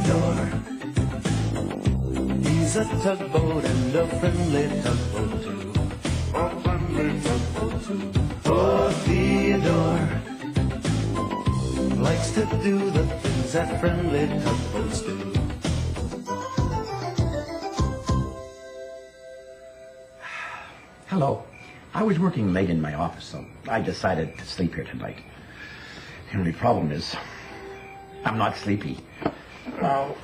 Theodore. He's a tugboat and a friendly tugboat too. A friendly tugboat too. Oh, Theodore likes to do the things that friendly tugboats do. Hello. I was working late in my office, so I decided to sleep here tonight. The only problem is, I'm not sleepy. Oh.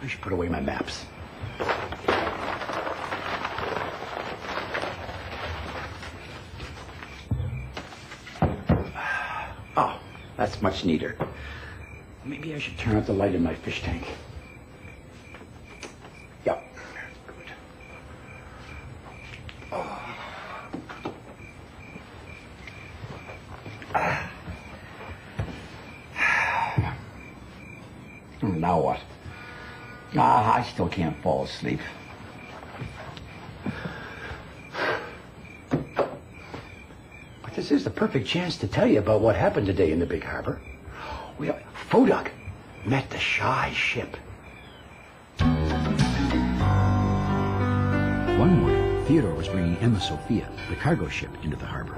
I should put away my maps. Oh, that's much neater. Maybe I should turn off the light in my fish tank. Yep. Good. Oh. Now what? I still can't fall asleep. But this is the perfect chance to tell you about what happened today in the big harbor. Foduck met the shy ship. One morning, Theodore was bringing Emma Sophia, the cargo ship, into the harbor.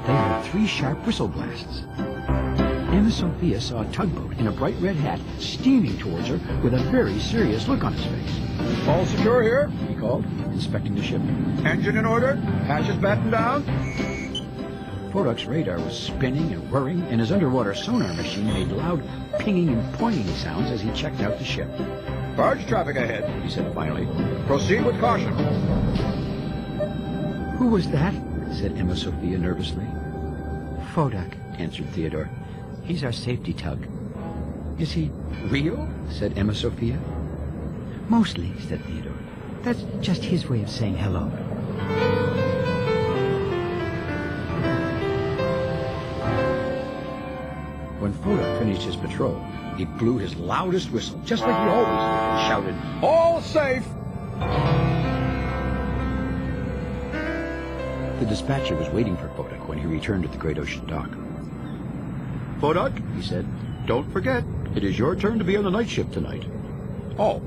They heard 3 sharp whistle blasts. Emma Sophia saw a tugboat in a bright red hat steaming towards her with a very serious look on his face. All secure here? He called, inspecting the ship. Engine in order? Hatches battened down? Foduck's radar was spinning and whirring, and his underwater sonar machine made loud pinging and pointing sounds as he checked out the ship. Barge traffic ahead, He said finally. Proceed with caution. Who was that? Said Emma Sophia nervously. Foduck, answered Theodore. He's our safety tug. Is he real? Said Emma Sophia. Mostly, said Theodore. That's just his way of saying hello. When Foduck finished his patrol, he blew his loudest whistle, just like he always did, and shouted, All safe! The dispatcher was waiting for Foduck when he returned to the Great Ocean dock. Foduck, He said, don't forget, it is your turn to be on the night shift tonight. Oh,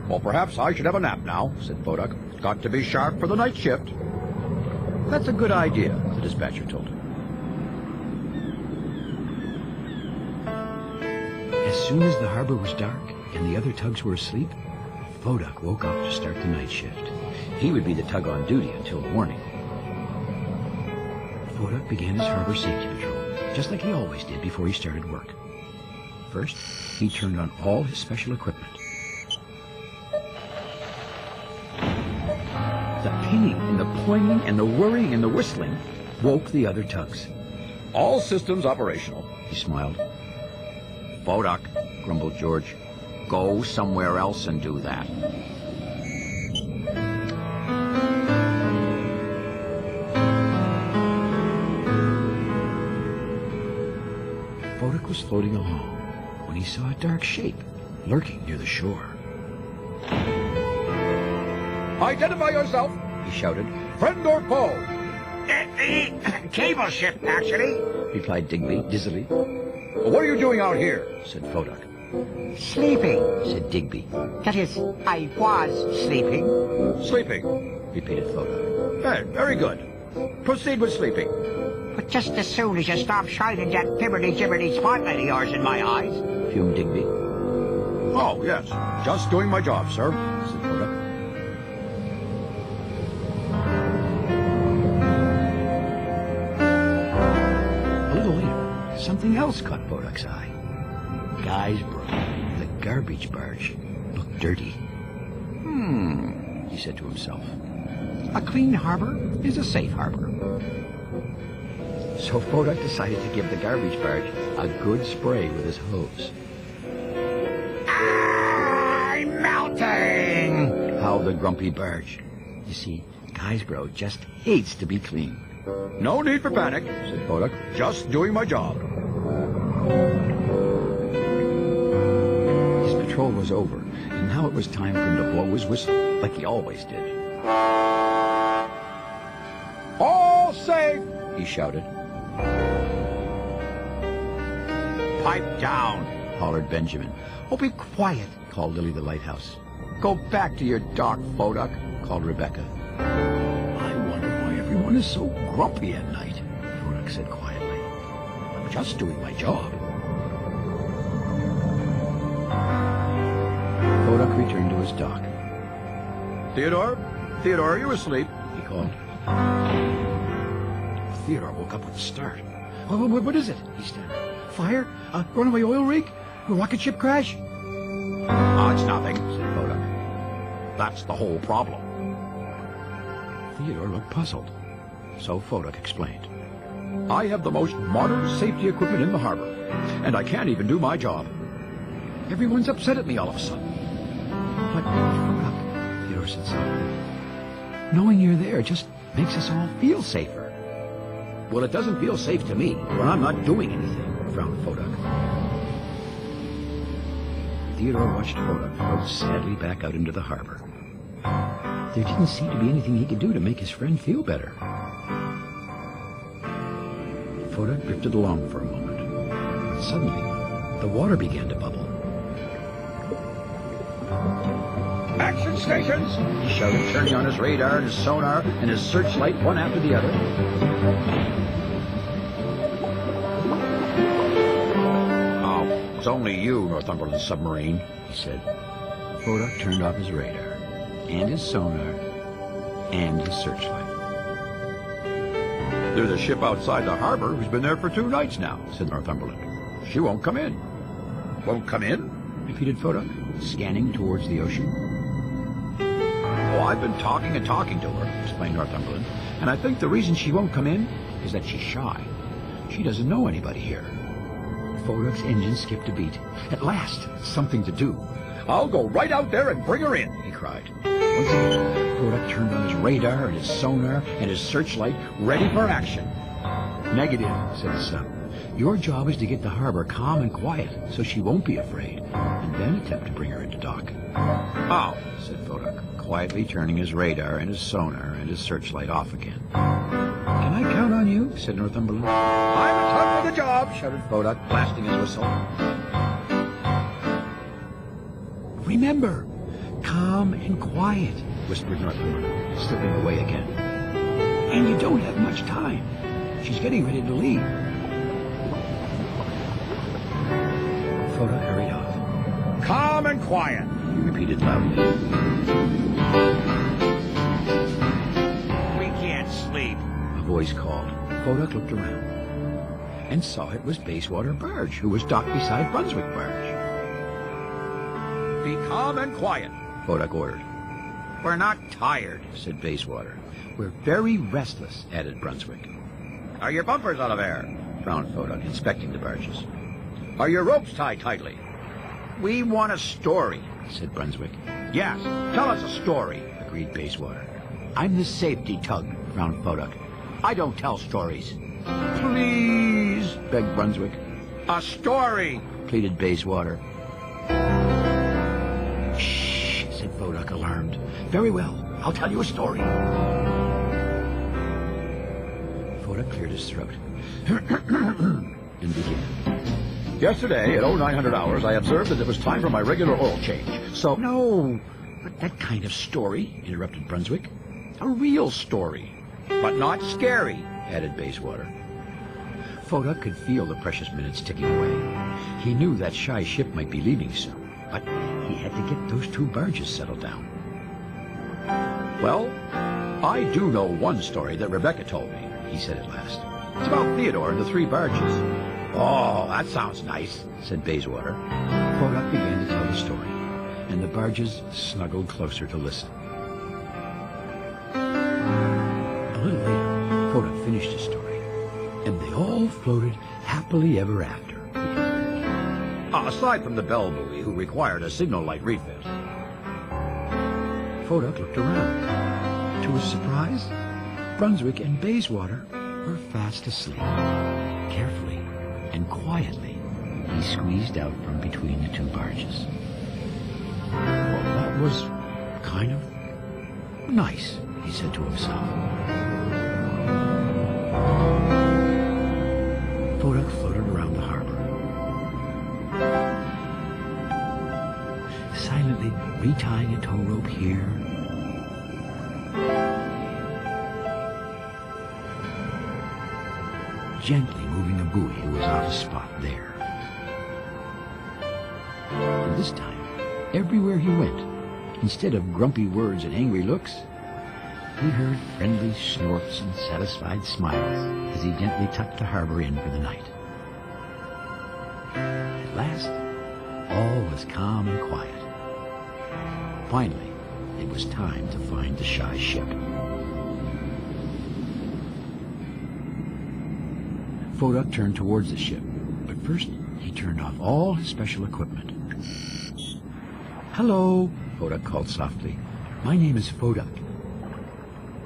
well, perhaps I should have a nap now, said Foduck. Got to be sharp for the night shift. That's a good idea, the dispatcher told him. As soon as the harbor was dark and the other tugs were asleep, Foduck woke up to start the night shift. He would be the tug on duty until morning. Foduck began his harbor safety patrol, just like he always did before he started work. First, he turned on all his special equipment. The pinging and the pointing and the whirring and the whistling woke the other tugs. All systems operational. He smiled. Foduck, grumbled George. Go somewhere else and do that. Foduck was floating along when he saw a dark shape lurking near the shore. Identify yourself, He shouted. friend or foe. The cable ship, actually. Replied Digby dizzily. What are you doing out here? Said Foduck. Sleeping. Said Digby. That is, I was sleeping. Sleeping. Repeated Foduck. Hey, very good. Proceed with sleeping. But just as soon as you stop shining that fibberty-gibberty spotlight of yours in my eyes. Fumed Digby. Oh, yes. Just doing my job, sir. Said Foduck. A little later, something else caught Foduck's eye. Guy's Brook, the garbage barge, looked dirty. He said to himself. A clean harbor is a safe harbor. So Foduck decided to give the garbage barge a good spray with his hose. I'm melting! Howled the grumpy barge. You see, Guysbro just hates to be clean. No need for panic, Said Foduck. just doing my job. His patrol was over, and now it was time for him to blow his whistle, like he always did. All safe! He shouted. pipe down, hollered Benjamin. Oh, be quiet, called Lily the lighthouse. Go back to your dock, Foduck, called Rebecca. I wonder why everyone is so grumpy at night, Foduck said quietly. I'm just doing my job. Foduck returned to his dock. Theodore? Theodore, are you asleep? He called. Theodore woke up with a start. What is it? He stammered. Fire? A runaway oil rig? A rocket ship crash? It's nothing, said Foduck. That's the whole problem. Theodore looked puzzled. So Foduck explained. I have the most modern safety equipment in the harbor, and I can't even do my job. Everyone's upset at me all of a sudden. But, Foduck, Theodore said softly, knowing you're there just makes us all feel safer. Well, it doesn't feel safe to me when I'm not doing anything, frowned Foduck. Theodore watched Foduck float sadly back out into the harbor. There didn't seem to be anything he could do to make his friend feel better. Foduck drifted along for a moment. Suddenly, the water began to bubble. Action stations! He shouted, turning on his radar and his sonar and his searchlight one after the other. Oh, it's only you, Northumberland submarine, he said. Foduck turned off his radar, and his sonar, and his searchlight. There's a ship outside the harbor who's been there for 2 nights now, said Northumberland. She won't come in. Won't come in? Repeated Foduck, scanning towards the ocean. Oh, I've been talking and talking to her, explained Northumberland, and I think the reason she won't come in is that she's shy. She doesn't know anybody here. Foduck's engine skipped a beat. At last, something to do. I'll go right out there and bring her in, he cried. Once again, Foduck turned on his radar and his sonar and his searchlight, ready for action. Negative, said the sub. Your job is to get the harbor calm and quiet so she won't be afraid, and then attempt to bring her into dock. Oh, said Foduck, quietly turning his radar and his sonar and his searchlight off again. Can I count on you? Said Northumberland. I'm in time for the job, shouted Foduck, blasting his whistle. Remember, calm and quiet, whispered Northumberland, slipping away again. And you don't have much time. She's getting ready to leave. Foduck hurried off. Calm and quiet, he repeated loudly. We can't sleep, a voice called. Foduck looked around and saw it was Bayswater Barge, who was docked beside Brunswick Barge. Be calm and quiet, Foduck ordered. We're not tired, said Bayswater. We're very restless, added Brunswick. Are your bumpers out of air? Frowned Foduck, inspecting the barges. Are your ropes tied tightly? We want a story, said Brunswick. Yes, tell us a story, agreed Bayswater. I'm the safety tug, frowned Foduck. I don't tell stories. Please, begged Brunswick. A story, pleaded Bayswater. Shh, said Foduck, alarmed. Very well, I'll tell you a story. Foduck cleared his throat and began. Yesterday, at 0900 hours, I observed that it was time for my regular oil change. So... No, but that kind of story, interrupted Brunswick. A real story, but not scary, added Bayswater. Foduck could feel the precious minutes ticking away. He knew that shy ship might be leaving soon, but he had to get those 2 barges settled down. Well, I do know one story that Rebecca told me, he said at last. It's about Theodore and the 3 barges. Oh, that sounds nice, said Bayswater. Foduck began to tell the story, and the barges snuggled closer to listen. A little later, Foduck finished his story, and they all floated happily ever after. Aside from the bell buoy, who required a signal light refit. Foduck looked around. To his surprise, Brunswick and Bayswater were fast asleep. Carefully and quietly, he squeezed out from between the 2 barges. Well, that was kind of nice, he said to himself. Foduck floated around the harbor. carefully retying a tow rope here. Gently moving a buoy that was out of spot there. And this time, everywhere he went, instead of grumpy words and angry looks, he heard friendly snorts and satisfied smiles as he gently tucked the harbor in for the night. At last, all was calm and quiet. Finally, it was time to find the shy ship. Foduck turned towards the ship, but first he turned off all his special equipment. "Hello," Foduck called softly. "My name is Foduck."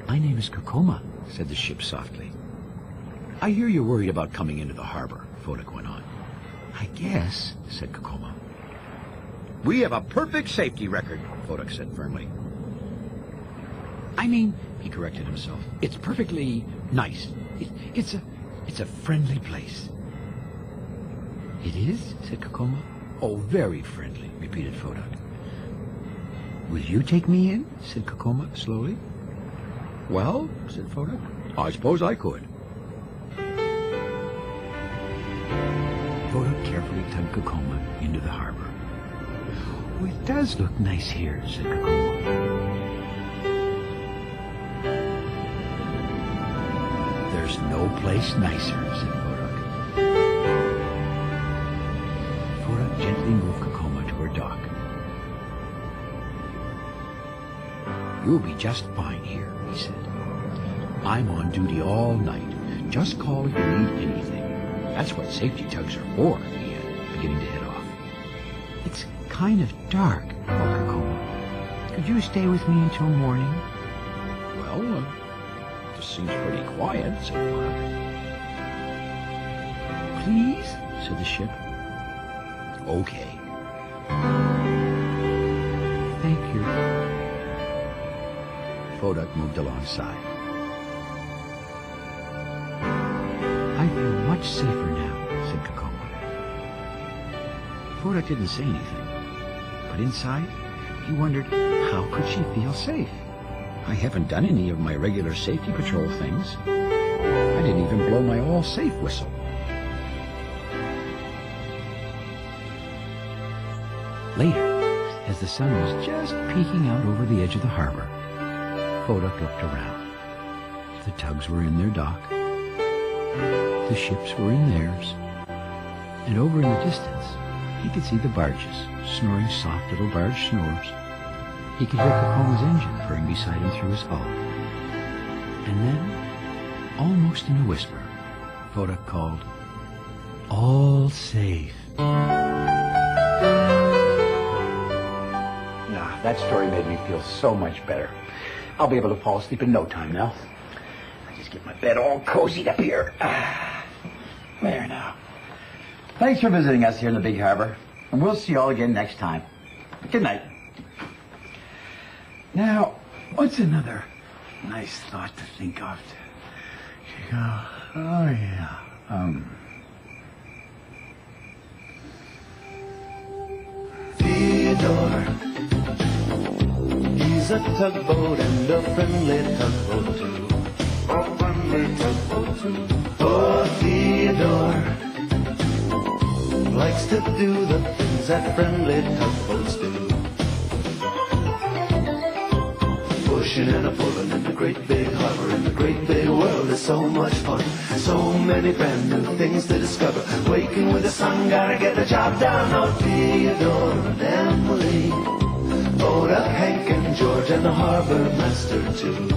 "My name is Kokoma," said the ship softly. "I hear you're worried about coming into the harbor," Foduck went on. "I guess," said Kokoma. We have a perfect safety record, Foduck said firmly. "I mean," he corrected himself, "it's perfectly nice. It's a friendly place." "It is?" said Kokoma. "Oh, very friendly," repeated Foduck. "Will you take me in?" said Kokoma slowly. "Well," said Foduck, "I suppose I could." Foduck carefully tugged Kokoma into the harbor. "Oh, it does look nice here," said Kokoma. "There's no place nicer," said Foduck. Foduck gently moved Kokoma to her dock. "You'll be just fine here," he said. "I'm on duty all night. Just call if you need anything. That's what safety tugs are for," he added, beginning to head off. "It's kind of dark," called Kokoma. "Could you stay with me until morning?" "Well, this seems pretty quiet," said Foduck. "Please?" said the ship. "Okay." "Thank you." Foduck moved alongside. "I feel much safer now," said Kokoma. Foduck didn't say anything, but inside he wondered how could she feel safe. "I haven't done any of my regular safety patrol things. I didn't even blow my all-safe whistle." Later, as the sun was just peeking out over the edge of the harbor, Foduck looked around. The tugs were in their dock. The ships were in theirs. And over in the distance, he could see the barges, snoring soft little barge snores. He could hear Kokoma's engine purring beside him through his hull. And then, almost in a whisper, Foduck called, "All safe." That story made me feel so much better. I'll be able to fall asleep in no time now. I just get my bed all cozied up here. There now. Thanks for visiting us here in the Big Harbor, and we'll see you all again next time. Good night. Now, what's another nice thought to think of? Oh, yeah. Theodore, he's a tugboat and a friendly tugboat too. A friendly tugboat too. Oh, Theodore likes to do the things that friendly tugboats do. Pushing and a pulling in the great big harbor, in the great big world is so much fun. So many brand new things to discover. Waking with the sun, gotta get the job done. Oh, Theodore and Emily, Foduck, Hank and George, and the harbor master too.